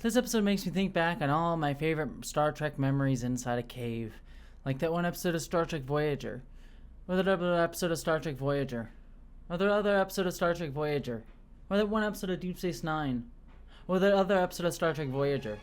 This episode makes me think back on all my favorite Star Trek memories inside a cave. Like that one episode of Star Trek Voyager. Or that other episode of Star Trek Voyager. Or that other episode of Star Trek Voyager. Or that one episode of Deep Space Nine. Or that other episode of Star Trek Voyager.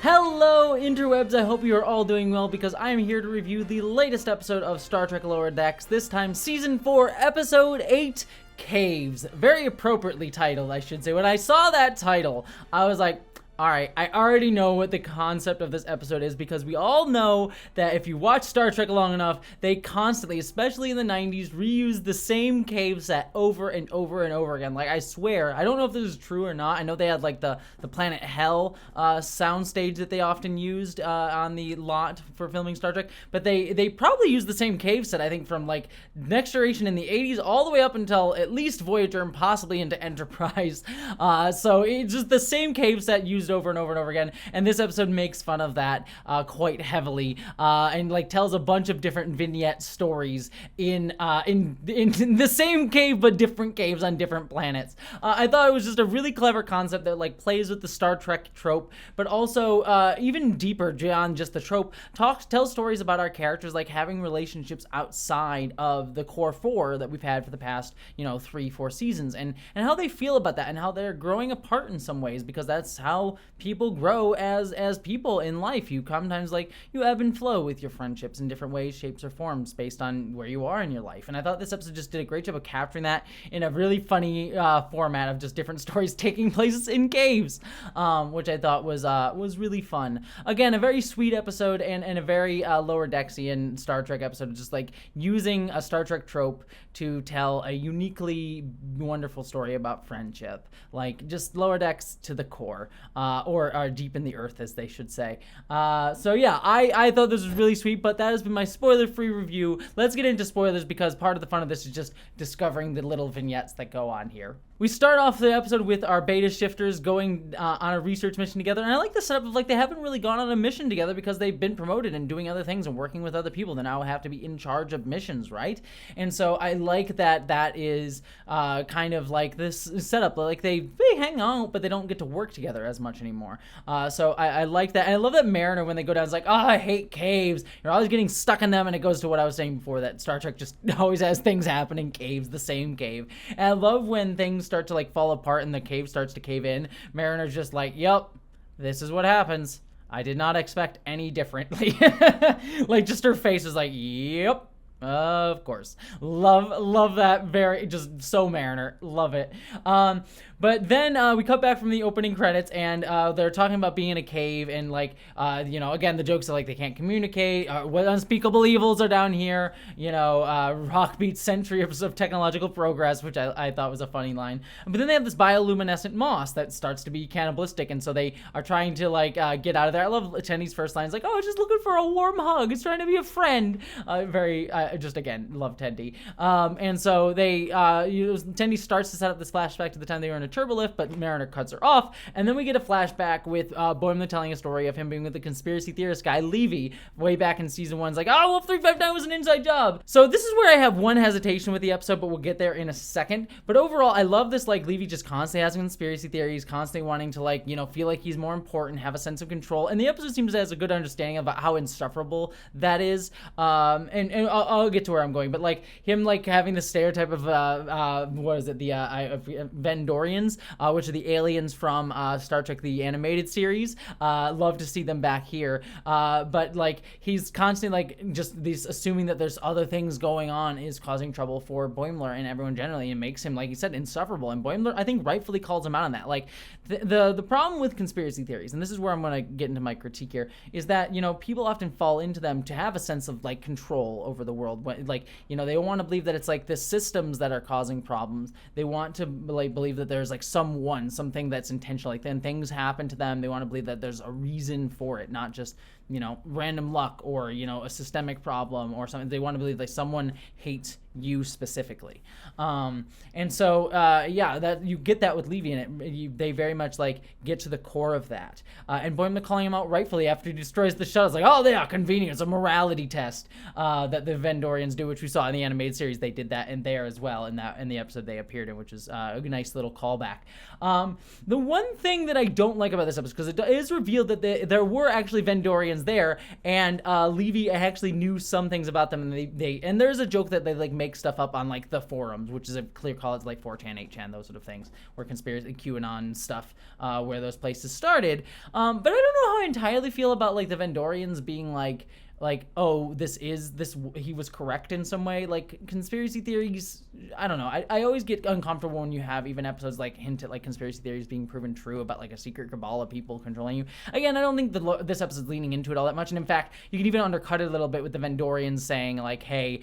Hello, interwebs! I hope you are all doing well because I am here to review the latest episode of Star Trek Lower Decks, this time Season 4, Episode 8, Caves. Very appropriately titled, I should say. When I saw that title, I was like, alright, I already know what the concept of this episode is because we all know that if you watch Star Trek long enough, they constantly, especially in the 90s, reuse the same cave set over and over and over again. Like, I swear, I don't know if this is true or not. I know they had, like, the Planet Hell soundstage that they often used on the lot for filming Star Trek, but they probably used the same cave set, I think, from, like, Next Generation in the 80s all the way up until at least Voyager and possibly into Enterprise. So it's just the same cave set used over and over and over again, and this episode makes fun of that quite heavily, and like tells a bunch of different vignette stories in the same cave but different caves on different planets. I thought it was just a really clever concept that like plays with the Star Trek trope, but also even deeper beyond just the trope, tells stories about our characters like having relationships outside of the core four that we've had for the past 3-4 seasons, and how they feel about that, and how they're growing apart in some ways, because that's how people grow as people in life. You sometimes you ebb and flow with your friendships in different ways, shapes, or forms based on where you are in your life. And I thought this episode just did a great job of capturing that in a really funny format of just different stories taking place in caves, which I thought was really fun. Again, a very sweet episode and a very Lower Decksian Star Trek episode, just like using a Star Trek trope to tell a uniquely wonderful story about friendship, like just Lower Decks to the core. Or deep in the earth, as they should say. So yeah, I thought this was really sweet, but that has been my spoiler-free review. Let's get into spoilers because part of the fun of this is just discovering the little vignettes that go on here. We start off the episode with our beta shifters going on a research mission together, and I like the setup of they haven't really gone on a mission together because they've been promoted and doing other things and working with other people. They now have to be in charge of missions, right? And so I like that is kind of like this setup. Like they hang out, but they don't get to work together as much anymore. So I like that. And I love that Mariner, when they go down, is like, oh, I hate caves. You're always getting stuck in them, and it goes to what I was saying before, that Star Trek just always has things happen in caves, the same cave. And I love when things start to fall apart and the cave starts to cave in. Mariner's just like, yep, this is what happens. I did not expect any differently. Just her face is like, yep. Of course. Love that. Very, just so Mariner. Love it. But then we cut back from the opening credits, and they're talking about being in a cave, and again, the jokes are they can't communicate. What unspeakable evils are down here? Rock beats centuries of technological progress, which I thought was a funny line. But then they have this bioluminescent moss that starts to be cannibalistic, and so they are trying to get out of there. I love Tendi's first line. It's like, oh, just looking for a warm hug. It's trying to be a friend. Just again, love Tendi. And so Tendi starts to set up this flashback to the time they were in a turbolift, but Mariner cuts her off, and then we get a flashback with Boimler telling a story of him being with the conspiracy theorist guy Levy way back in season 1. It's like, oh, Wolf 359 was an inside job. So this is where I have one hesitation with the episode, but we'll get there in a second. But overall, I love this, Levy just constantly has conspiracy theories, constantly wanting to feel like he's more important, have a sense of control, and the episode seems to have a good understanding about how insufferable that is. And I'll get to where I'm going, but him having the stereotype of what is it, the Vendorians, which are the aliens from Star Trek the animated series. Love to see them back here, but he's constantly just these assuming that there's other things going on is causing trouble for Boimler and everyone generally, and makes him, like you said, insufferable. And Boimler, I think, rightfully calls him out on that. The problem with conspiracy theories, and this is where I'm going to get into my critique here, is that people often fall into them to have a sense of control over the world. They want to believe that it's the systems that are causing problems. They want to believe that there's something that's intentional. Then things happen to them. They want to believe that there's a reason for it, not just random luck or, a systemic problem or something. They want to believe like someone hates you specifically. And so, that you get that with Levy, and they very much like get to the core of that. And Boimler calling him out rightfully after he destroys the shuttle. It's like, oh, they are convenient. A morality test that the Vendorians do, which we saw in the animated series. They did that in there as well in the episode they appeared in, which is a nice little callback. The one thing that I don't like about this episode, because it is revealed that there were actually Vendorians there, and Levy actually knew some things about them, and there's a joke that they like make stuff up on like the forums, which is a clear call. It's like 4chan, 8chan, those sort of things, where conspiracy, QAnon stuff, where those places started. But I don't know how I entirely feel about like the Vendorians being like, oh, he was correct in some way. Like conspiracy theories, I don't know. I always get uncomfortable when you have even episodes like hint at like conspiracy theories being proven true about like a secret cabal of people controlling you. Again, I don't think this episode's leaning into it all that much. And in fact, you can even undercut it a little bit with the Vendorians saying like, hey,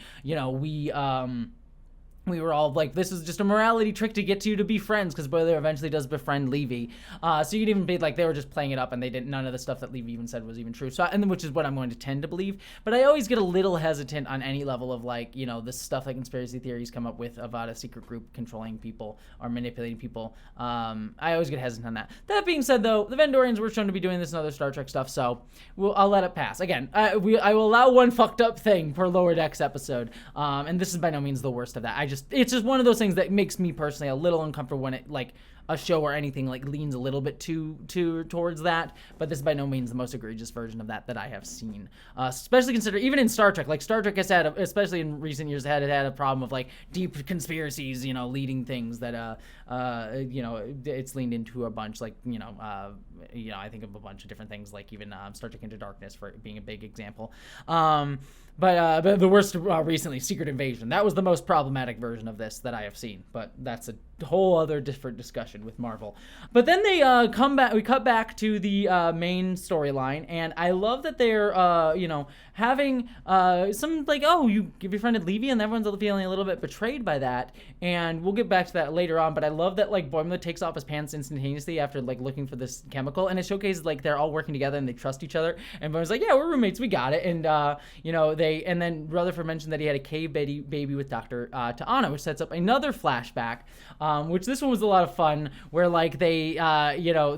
we were all like, this is just a morality trick to get you to be friends, because Boimler eventually does befriend Levy. So you could even be like, they were just playing it up, and none of the stuff that Levy even said was even true. So, which is what I'm going to tend to believe. But I always get a little hesitant on any level of like, this stuff that conspiracy theories come up with about a secret group controlling people or manipulating people. I always get hesitant on that. That being said, though, the Vendorians were shown to be doing this in other Star Trek stuff, so I'll let it pass. Again, I will allow one fucked up thing per Lower Decks episode, and this is by no means the worst of that. It's just one of those things that makes me personally a little uncomfortable when it like a show or anything like leans a little bit too towards that, but this is by no means the most egregious version of that I have seen. Especially consider even in Star Trek, like Star Trek has had, especially in recent years, had a problem of like deep conspiracies, leading things that it's leaned into a bunch, like I think of a bunch of different things, like even Star Trek Into Darkness for being a big example. But the worst recently, Secret Invasion. That was the most problematic version of this that I have seen. But that's a whole other different discussion with Marvel. But then they come back. We cut back to the main storyline, and I love that they're having some like, oh, you befriended Levy, and everyone's feeling a little bit betrayed by that. And we'll get back to that later on. But I love that like Boimler takes off his pants instantaneously after like looking for this chemical, and it showcases like they're all working together and they trust each other. And Boimler's like, yeah, we're roommates, we got it. And and then Rutherford mentioned that he had a cave baby with Dr. T'Ana, which sets up another flashback, which this one was a lot of fun, where like they,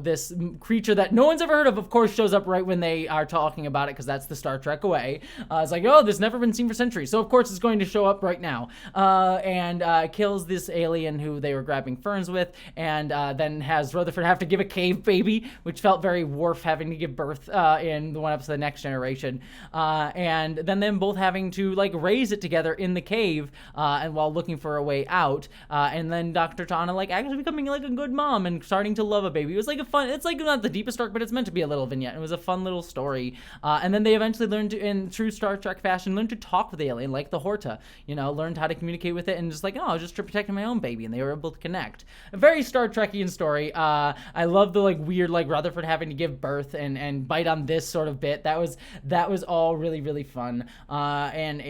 this creature that no one's ever heard of course, shows up right when they are talking about it, because that's the Star Trek way. It's like, oh, this never been seen for centuries, so of course it's going to show up right now, and kills this alien who they were grabbing ferns with, and then has Rutherford have to give a cave baby, which felt very Worf having to give birth in the one episode of The Next Generation, and then them both having to like raise it together in the cave, and while looking for a way out, and then Dr. T'Ana like actually becoming like a good mom and starting to love a baby. It was like it's like not the deepest arc, but it's meant to be a little vignette. It was a fun little story, and then they eventually learned to, in true Star Trek fashion, learned to talk with the alien like the Horta, learned how to communicate with it, and just like, oh, just to protect my own baby, and they were able to connect. A very Star Trekian story. I love the like weird like Rutherford having to give birth and bite on this sort of bit. That was all really, really fun. And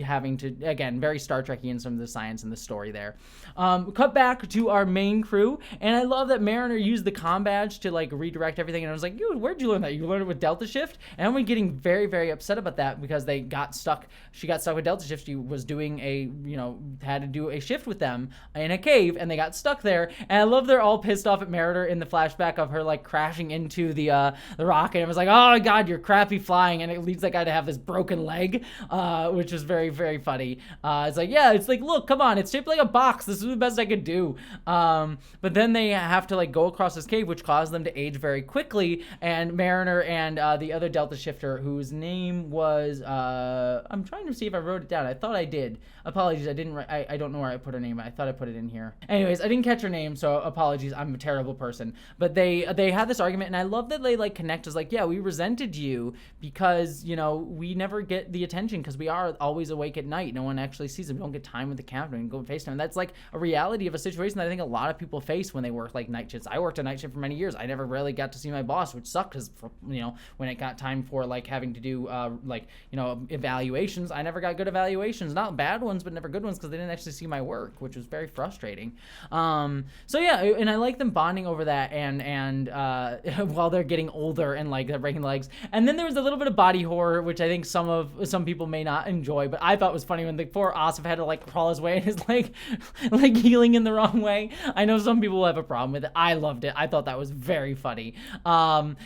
having to, again, very Star Trek-y in some of the science and the story there. Cut back to our main crew, and I love that Mariner used the comm badge to like redirect everything, and I was like, dude, where'd you learn that? You learned it with Delta Shift? And I'm getting very, very upset about that, because they got stuck. She got stuck with Delta Shift. She was doing had to do a shift with them in a cave, and they got stuck there. And I love they're all pissed off at Mariner in the flashback of her like crashing into the rocket. I was like, oh my god, you're crappy flying, and it leads that guy to have this broken leg, which was very, very funny. It's like, yeah, it's like, look, come on, it's shaped like a box. This is the best I could do. But then they have to like go across this cave, which caused them to age very quickly. And Mariner and the other Delta Shifter, whose name was I'm trying to see if I wrote it down. I thought I did. Apologies, I didn't. I don't know where I put her name. I thought I put it in here. Anyways, I didn't catch her name, so apologies. I'm a terrible person. But they had this argument, and I love that they like connect as like, yeah, we resented you because we never never get the attention because we are always awake at night. No one actually sees them. We don't get time with the captain and go FaceTime. That's like a reality of a situation that I think a lot of people face when they work like night shifts. I worked a night shift for many years. I never really got to see my boss, which sucked because, when it got time for like having to do evaluations, I never got good evaluations. Not bad ones, but never good ones because they didn't actually see my work, which was very frustrating. So yeah, and I like them bonding over that and while they're getting older and like they're breaking legs. And then there was a little bit of body horror, which I think some people may not enjoy, but I thought was funny when the poor Asif had to like crawl his way and his leg like healing in the wrong way. I know some people have a problem with it. I loved it. I thought that was very funny. And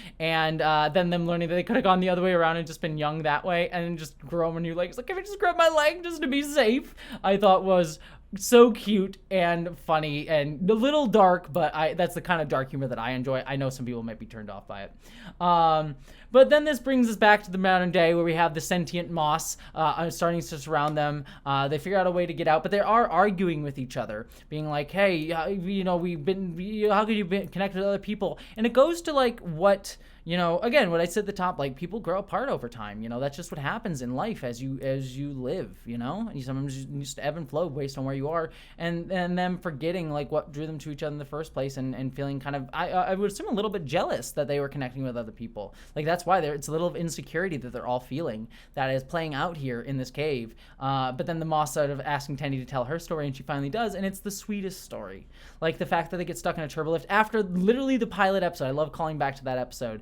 then them learning that they could have gone the other way around and just been young that way and just grow a new leg. It's like, can I just grab my leg just to be safe? I thought was so cute and funny and a little dark, but that's the kind of dark humor that I enjoy. I know some people might be turned off by it. But then this brings us back to the modern day where we have the sentient moss starting to surround them. They figure out a way to get out, but they are arguing with each other, being like, hey, how could you be connected with other people? And it goes to like what... again, what I said at the top, like people grow apart over time. That's just what happens in life as you live. And sometimes you just ebb and flow based on where you are, and them forgetting like what drew them to each other in the first place, and feeling kind of I would assume a little bit jealous that they were connecting with other people. Like that's why it's a little of insecurity that they're all feeling that is playing out here in this cave. But then the moss sort of asking Tendi to tell her story, and she finally does, and it's the sweetest story. Like the fact that they get stuck in a turbolift after literally the pilot episode. I love calling back to that episode.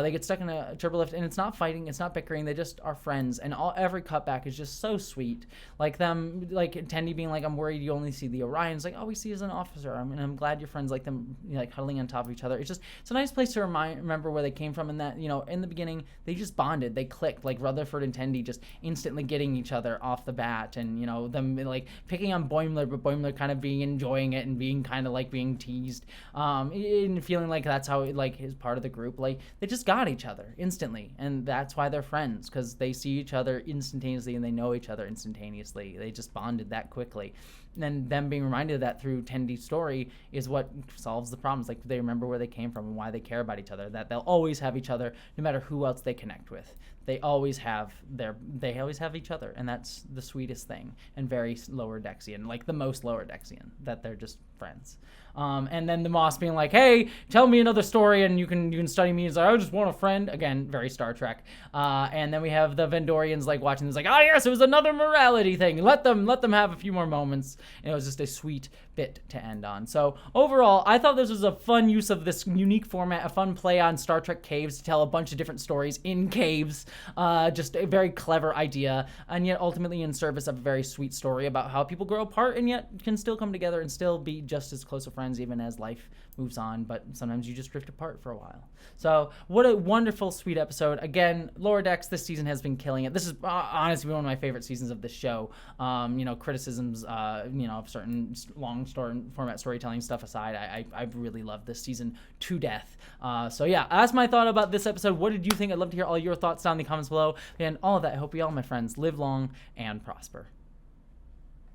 They get stuck in a turbolift, and it's not fighting, it's not bickering, they just are friends, and every cutback is just so sweet. Like them, like Tendi being like, I'm worried you only see the Orions, like, all we see is an officer, I'm glad you're friends, like them like huddling on top of each other. It's a nice place to remember where they came from, and that, in the beginning, they just bonded, they clicked, like Rutherford and Tendi just instantly getting each other off the bat, and, them like picking on Boimler, but Boimler kind of enjoying it and being kind of like being teased, and feeling like that's how, like, his part of the group, like, they just got each other instantly, and that's why they're friends, because they see each other instantaneously and they know each other instantaneously. They just bonded that quickly. And then them being reminded of that through Tendi's story is what solves the problems. Like they remember where they came from and why they care about each other, that they'll always have each other no matter who else they connect with. They always have each other, and that's the sweetest thing, and very lower Dexian, like the most lower Dexian, that they're just friends. And then the Moss being like, hey, tell me another story and you can study me. He's like, I just want a friend. Again, very Star Trek. And then we have the Vendorians like watching this like, oh yes, it was another morality thing. Let them have a few more moments. And it was just a sweet bit to end on. So overall, I thought this was a fun use of this unique format, a fun play on Star Trek caves to tell a bunch of different stories in caves. Just a very clever idea, and yet ultimately in service of a very sweet story about how people grow apart and yet can still come together and still be just as close of friends even as life moves on, but sometimes you just drift apart for a while. So what a wonderful, sweet episode. Again, Lower Decks this season has been killing it. This is honestly one of my favorite seasons of the show. Criticisms, of certain long format storytelling stuff aside, I really love this season to death. So yeah, that's my thought about this episode. What did you think? I'd love to hear all your thoughts down in the comments below. And all of that, I hope you all, my friends, live long and prosper.